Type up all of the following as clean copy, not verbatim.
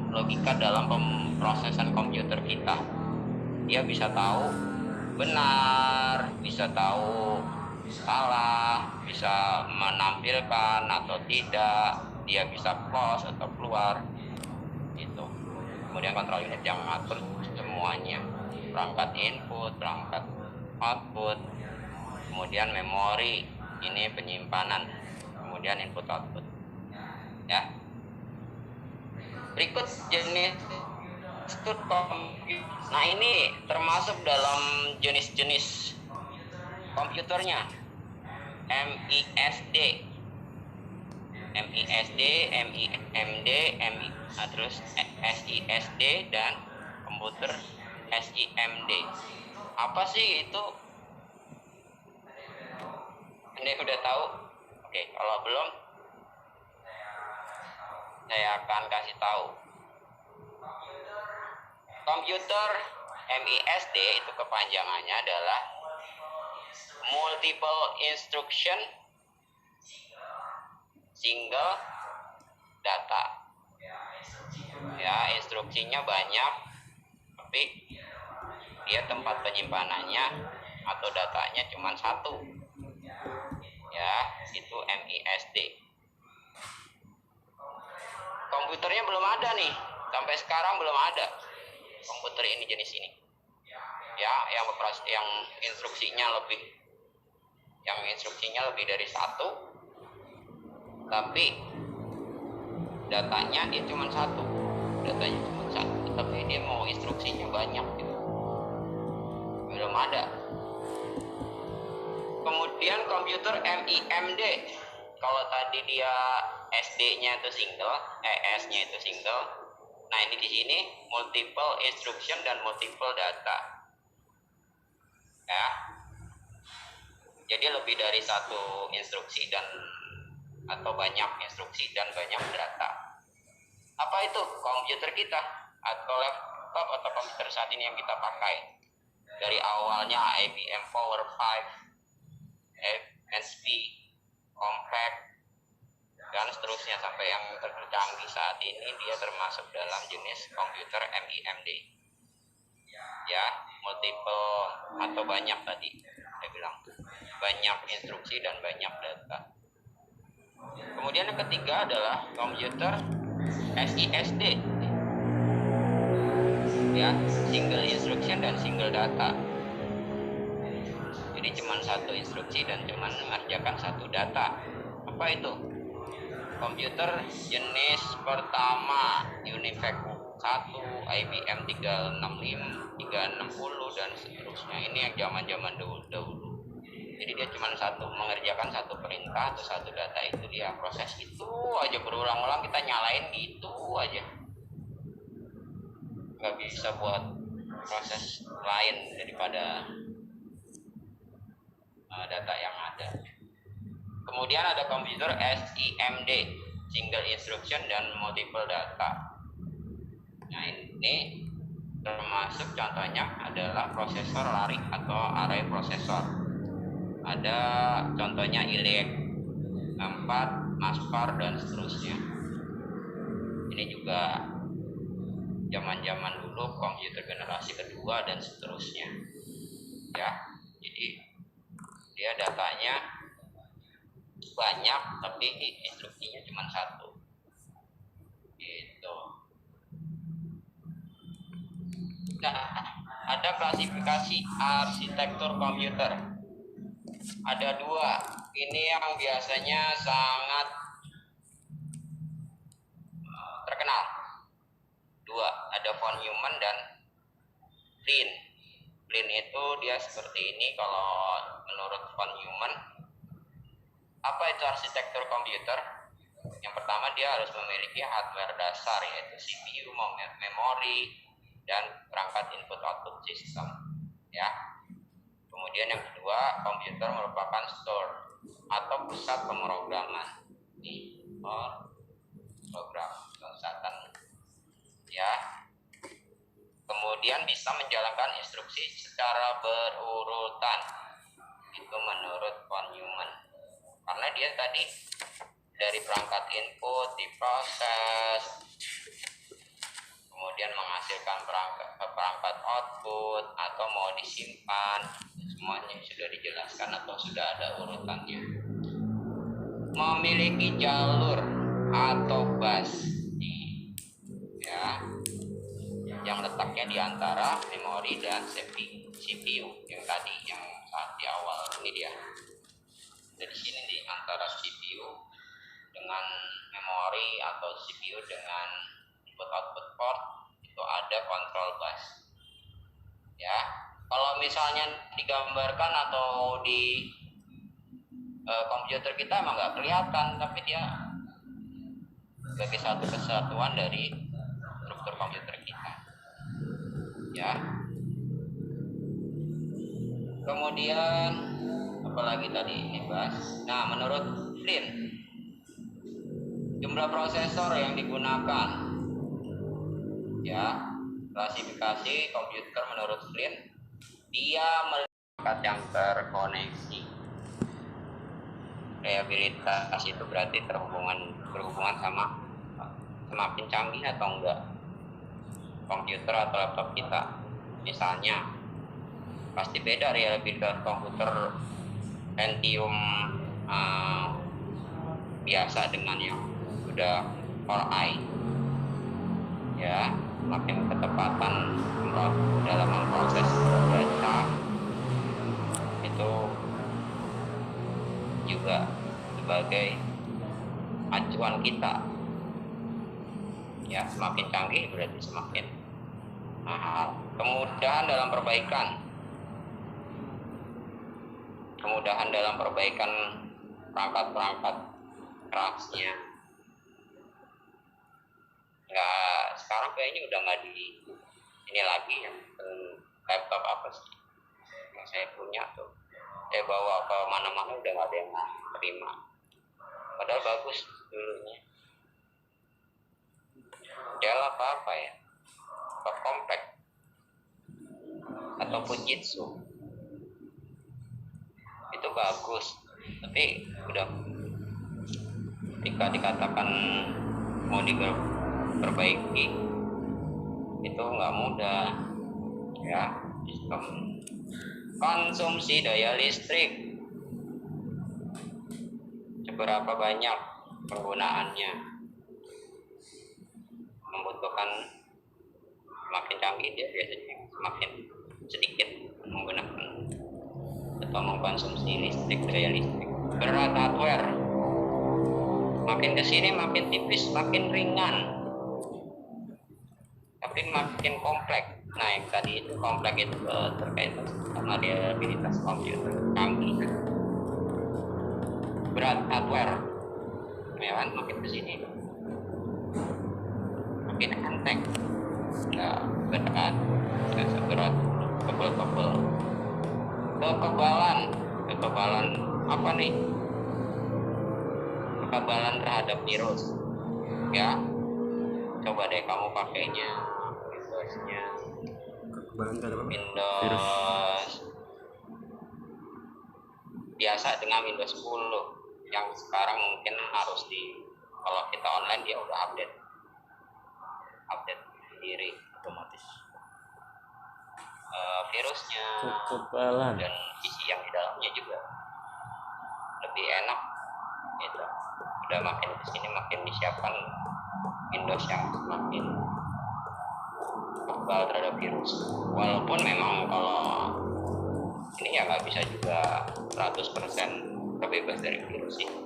logika dalam pemrosesan komputer kita. Dia bisa tahu benar, bisa tahu salah, bisa menampilkan atau tidak, dia bisa close atau keluar gitu. Kemudian kontrol unit yang mengatur semuanya, perangkat input, perangkat output, kemudian memori, ini penyimpanan, kemudian input output ya. Berikut jenis komputer. Nah, ini termasuk dalam jenis-jenis komputernya. MISD, MIMD, terus SISD dan komputer SIMD. Apa sih itu? Anda udah tahu? Oke, kalau belum, saya akan kasih tahu. Komputer MISD itu kepanjangannya adalah Multiple Instruction Single Data. Ya, instruksinya banyak, tapi dia tempat penyimpanannya atau datanya cuma satu. Ya, itu MISD. Komputernya belum ada nih, sampai sekarang belum ada komputer ini, jenis ini ya, yang instruksinya lebih dari satu, tapi datanya dia cuma satu, tapi dia mau instruksinya banyak gitu, belum ada. Kemudian komputer MIMD, kalau tadi dia SD-nya itu single, S-nya itu single. Nah, ini di sini multiple instruction dan multiple data. Ya. Jadi lebih dari satu instruksi atau banyak instruksi dan banyak data. Apa itu? Komputer kita atau laptop atau komputer saat ini yang kita pakai. Dari awalnya IBM Power 5, HP, Compaq, dan seterusnya sampai yang tercanggih saat ini, dia termasuk dalam jenis komputer MIMD ya, multiple atau banyak, tadi saya bilang banyak instruksi dan banyak data. Kemudian yang ketiga adalah komputer SISD ya, single instruction dan single data. Jadi cuma satu instruksi dan cuma mengerjakan satu data. Apa itu? Komputer jenis pertama Univac 1, IBM 365, 360 dan seterusnya. Ini yang zaman-zaman dahulu. Jadi dia cuma mengerjakan satu perintah atau satu data, itu dia proses itu aja berulang-ulang, kita nyalain gitu aja. Nggak bisa buat proses lain daripada data yang ada. Kemudian ada komputer SIMD, single instruction dan multiple data. Nah, ini termasuk contohnya adalah prosesor lari atau array prosesor. Ada contohnya ILEC 4, MASPAR dan seterusnya. Ini juga zaman-zaman dulu, komputer generasi kedua dan seterusnya. Ya, jadi dia datanya banyak tapi instruksinya cuma satu gitu. Nah, ada klasifikasi arsitektur komputer, ada dua. Ini yang biasanya sangat terkenal, dua, ada von Neumann dan Lin. Lin itu dia seperti ini kalau menurut von Neumann. Apa itu arsitektur komputer? Yang pertama, dia harus memiliki hardware dasar, yaitu CPU, memori, dan perangkat input output sistem. Ya. Kemudian yang kedua, komputer merupakan store atau pusat pemrograman. Ini program pusatan. Ya. Kemudian bisa menjalankan instruksi secara berurutan. Itu menurut von Neumann. Karena dia tadi dari perangkat input diproses, kemudian menghasilkan perangkat output atau mau disimpan, semuanya sudah dijelaskan atau sudah ada urutannya. Memiliki jalur atau bus ya, yang letaknya di antara memori dan CPU yang tadi, yang saat di awal ini dia. Jadi sini di antara CPU dengan memori atau CPU dengan input output port itu ada control bus. Ya, kalau misalnya digambarkan atau di komputer kita emang nggak kelihatan, tapi dia sebagai satu kesatuan dari struktur komputer kita. Ya. Kemudian apalagi tadi ini bahas. Nah, menurut Flynn, jumlah prosesor yang digunakan, ya, klasifikasi komputer menurut Flynn, dia melihat yang terkoneksi. Reliabilitas itu berarti berhubungan sama semakin canggih atau enggak komputer atau laptop kita. Misalnya pasti beda reliabilitas komputer Pentium biasa dengan yang sudah Core i, ya, makin ketepatan dalam memproses data itu juga sebagai acuan kita. Ya, semakin canggih berarti semakin mahal. Kemudahan dalam perbaikan perangkat-perangkat kerasnya. Ya, sekarang kayaknya udah nggak di ini lagi ya. Laptop apa sih yang saya punya tuh, saya bawa ke mana-mana udah nggak ada yang terima. Padahal bagus dulunya. Dell apa ya, apa Complex atau Fujitsu itu bagus, tapi udah ketika dikatakan mau diperbaiki itu nggak mudah ya. Sistem konsumsi daya listrik, seberapa banyak penggunaannya, membutuhkan semakin canggih dia biasanya semakin sedikit menggunakan atau mengkonsumsi listrik, daya listrik. Berat hardware, makin kesini makin tipis, makin ringan, tapi makin kompleks. Nah, yang tadi itu kompleks itu terkait sama reliabilitas komputer canggih. Berat hardware, ya kan, makin kesini makin enteng, nggak berat, nggak seberat, tebal-tebal. Kekebalan apa nih? Kekebalan terhadap virus, ya. Coba deh kamu pakainya Windowsnya, Windows biasa dengan Windows 10 yang sekarang mungkin harus kalau kita online dia udah update sendiri otomatis virusnya dan isi yang di dalamnya juga lebih enak gitu. Udah makin kesini makin disiapkan Windows yang semakin kebal terhadap virus, walaupun memang kalau ini ya nggak bisa juga 100% terbebas dari virus ini.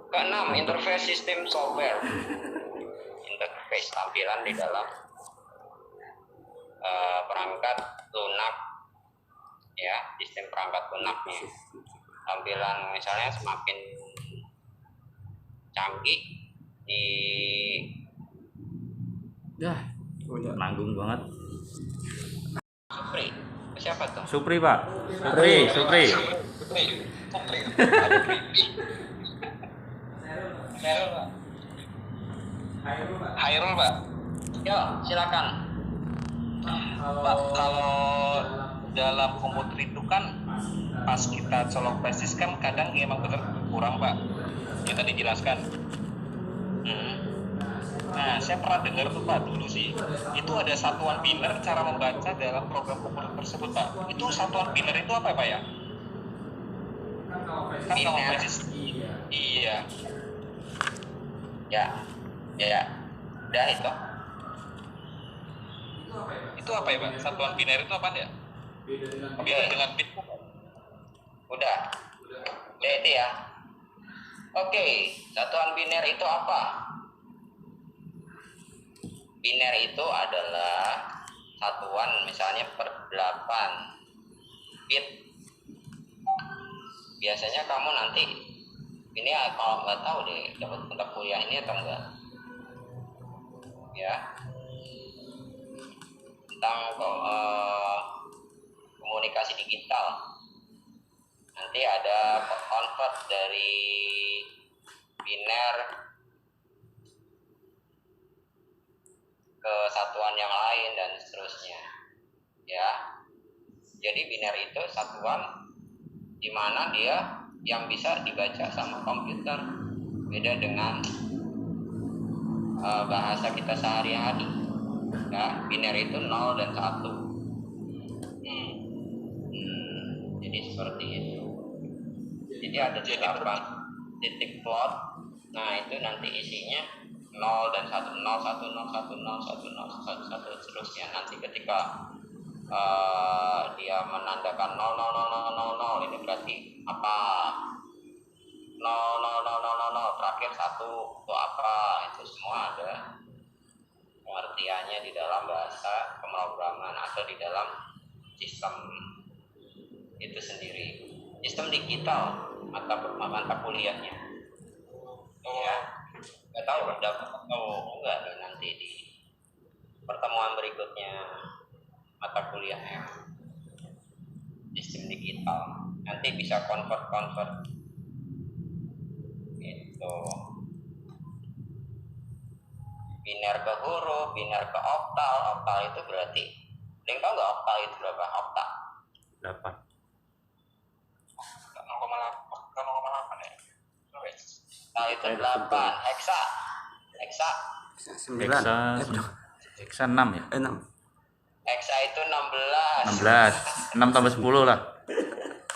Keenam, interface sistem software. Interface tampilan di dalam perangkat lunak, ya, sistem perangkat lunaknya. Tampilan misalnya semakin canggih di nanggung banget. Supri, siapa tuh? Supri Pak. Supri. Hairul Pak. Yo, silakan. Pak, kalau dalam komputer itu kan pas kita colok flashdisk kan kadang emang bener kurang Pak. yang tadi dijelaskan. Nah, saya pernah dengar tuh Pak dulu sih, itu ada satuan biner cara membaca dalam program komputer tersebut Pak. Itu satuan biner itu apa ya Pak ya? Kan kalau Biner. basis iya. Ya, ya, udah itu. Itu apa ya Pak? Satuan biner itu apa ya? Beda dengan bit. Udah itu ya. Oke, satuan biner itu apa? Biner itu adalah satuan misalnya per 8 bit. Biasanya kamu nanti ini kalau nggak tahu deh dapat mata kuliah ini atau enggak ya, tentang komunikasi digital. Nanti ada convert dari biner ke satuan yang lain dan seterusnya ya. Jadi biner itu satuan di mana dia yang bisa dibaca sama komputer, beda dengan bahasa kita sehari-hari ya. Biner itu 0 dan 1. Jadi seperti itu. Jadi ada 8 titik plot. Nah itu nanti isinya 0 dan 1, 0, 1, 0, 1, 0, 1, 0, 1, 1, seterusnya. Nanti ketika dia menandakan 0, 0, 0, 0, 0, ini berarti apa? 0, 0, 0, 0, 0, terakhir 1 itu apa? Itu semua ada pengertiannya di dalam bahasa pemrograman atau di dalam sistem itu sendiri. Sistem digital mata kuliahnya ya. Nggak tahu dapat atau enggak nih nanti di pertemuan berikutnya mata kuliahnya sistem digital. Nanti bisa convert itu biner ke huruf, biner ke oktal. Oktal itu berarti, ada yang tahu nggak oktal itu berapa? Okta 8. 0,8 ya. oktal itu 8. Heksa Hexa 9. Hexa 6 ya? 6. Heksa itu 16. 16. 6 tambah 10 lah.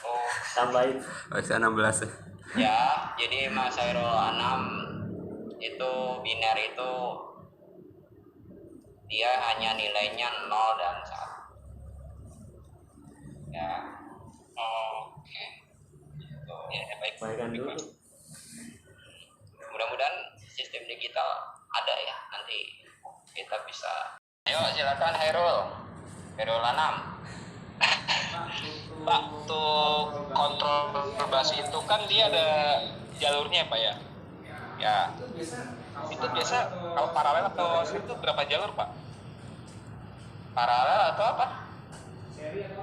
Oh Tambahin. Bisa 16 ya. ya, jadi Mas Hairul Anam itu biner itu dia hanya nilainya 0 dan 1 ya. Oke. Gitu. Ya, baik. Baikkan dulu. Mudah-mudahan sistem digital ada ya, nanti kita bisa. Ayo silakan Hairul Anam. Pak, untuk kontrol bus itu kan dia ada jalurnya Pak ya? Ya. Itu biasa kalau paralel atau itu berapa jalur Pak? Paralel atau apa?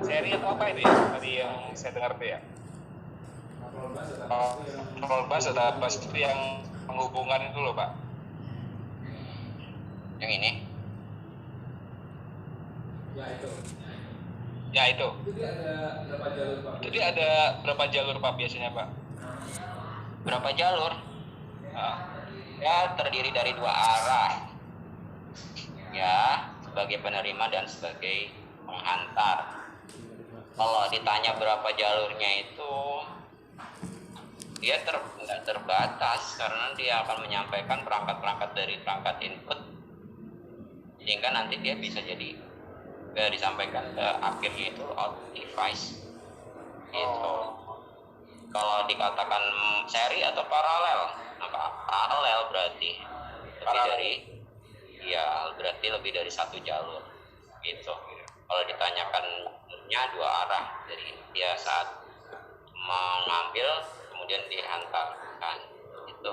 Seri atau apa itu ya? Tadi yang saya dengar tuh ya. Kontrol bus ada bus itu yang penghubungan itu loh Pak. Yang ini? Ya itu. Jadi ada berapa jalur Pak biasanya Pak? Berapa jalur? Ya terdiri dari 2 arah ya, sebagai penerima dan sebagai penghantar. Kalau ditanya berapa jalurnya itu dia nggak terbatas, karena dia akan menyampaikan perangkat-perangkat dari perangkat input sehingga nanti dia bisa jadi disampaikan ke akhirnya itu output device gitu. Kalau dikatakan seri atau paralel, paralel berarti berarti lebih dari 1 jalur gitu. Kalau ditanyakannya 2 arah, dari dia saat mengambil kemudian dihantarkan itu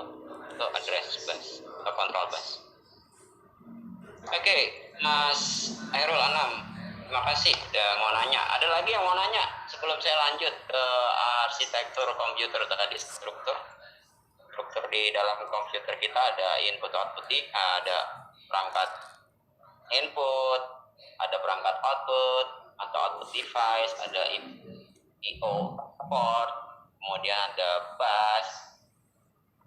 address bus atau control bus. Oke, Mas Hairul Anam, terima kasih udah mau nanya. Ada lagi yang mau nanya sebelum saya lanjut ke arsitektur komputer tadi? Struktur di dalam komputer kita ada input output, ada perangkat input, ada perangkat output atau output device, ada I/O port, kemudian ada bus,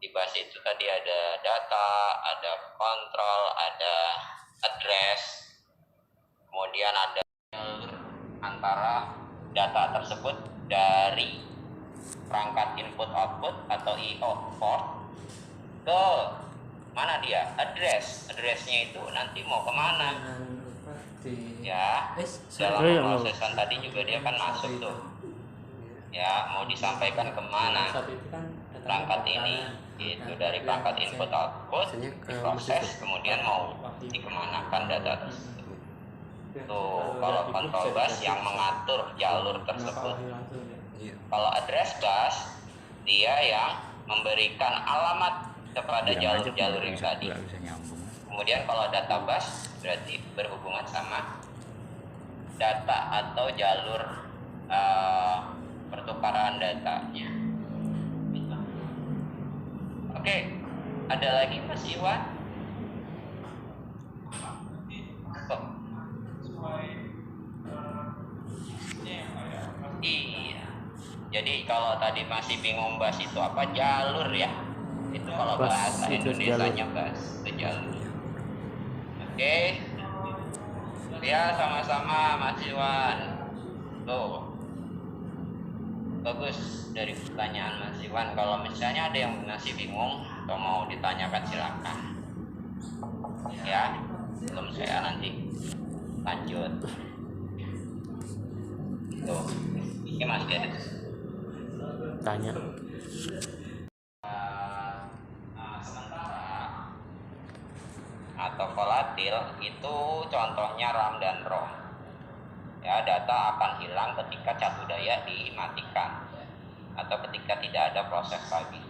Di bus itu tadi ada data, ada kontrol, ada address, kemudian ada antara data tersebut dari perangkat input output atau IO port ke mana dia, addressnya itu nanti mau kemana ya. Dalam pemrosesan tadi juga dia kan masuk tuh ya, mau disampaikan kemana perangkat ini, itu dari perangkat input output diproses kemudian mau dikemanakan data tersebut. Tuh kalau control bus yang mengatur jalur tersebut. Iya. Kalau address bus dia yang memberikan alamat kepada jalur-jalur yang tadi. Nggak bisa nyambung. Kemudian kalau data bus berarti berhubungan sama data atau jalur pertukaran datanya. Gitu. Oke, ada lagi Mas Iwan? Oh. Iya. Jadi kalau tadi masih bingung bahas itu apa jalur ya? Itu kalau Bus, bahasa itu Indonesianya bahas itu jalur. Oke. Ya sama-sama Mas Iwan. Tuh. Bagus dari pertanyaan Mas Iwan. Kalau misalnya ada yang masih bingung atau mau ditanyakan silakan. Ya, belum saya nanti lanjut. Tuh, ini masih ada. Tanya. Sementara atau volatil itu contohnya RAM dan ROM. Ya, data akan hilang ketika catu daya dimatikan atau ketika tidak ada proses lagi.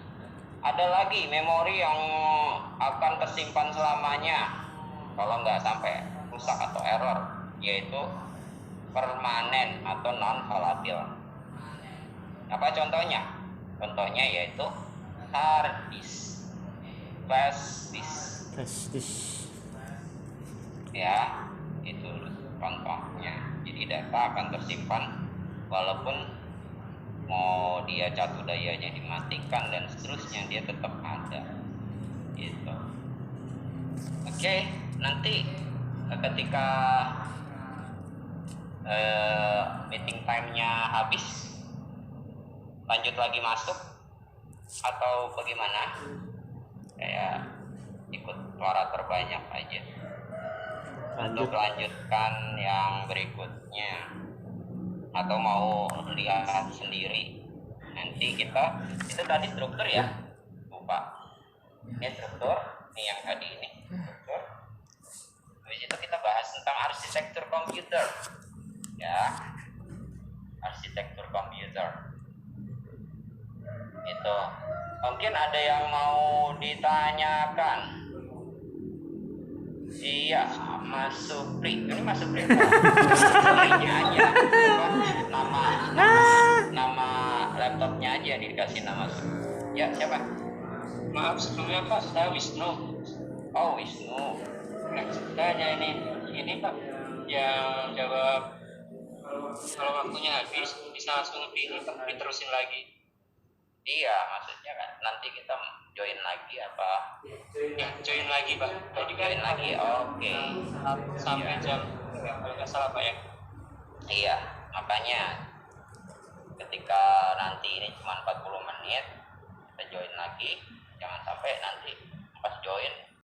Ada lagi memori yang akan tersimpan selamanya kalau nggak sampai rusak atau error, yaitu permanen atau non volatil. Apa contohnya? Contohnya yaitu hard disk, flash disk. Ya, itu contohnya. Jadi data akan tersimpan walaupun mau dia catu dayanya dimatikan dan seterusnya, dia tetap ada. Gitu. Oke, nanti ketika meeting time-nya habis, lanjut lagi masuk atau bagaimana? Kayak ikut suara terbanyak aja. Untuk lanjutkan yang berikutnya atau mau lihat sendiri, nanti kita itu tadi struktur ya, lupa ini struktur, ini yang tadi ini struktur. Habis itu kita bahas tentang arsitektur komputer ya, arsitektur komputer itu. Mungkin ada yang mau ditanyakan. Iya, Mas Supri. Ini Mas Supri. Suprinya aja. Nama laptopnya aja dikasih nama Supri. Ya, siapa? Maaf sebelumnya Pak, saya Wisnu. Oh, Wisnu. Tanya ini Pak, yang jawab kalau waktunya habis bisa langsung diterusin lagi. Iya, maksudnya kan nanti kita join lagi apa? Ya, join lagi Pak. Tadi kan Join lagi. Oke. sampai Iya. jam kalau nggak salah Pak ya. Iya, makanya ketika nanti ini cuma 40 menit, kita join lagi. Jangan sampai nanti pas join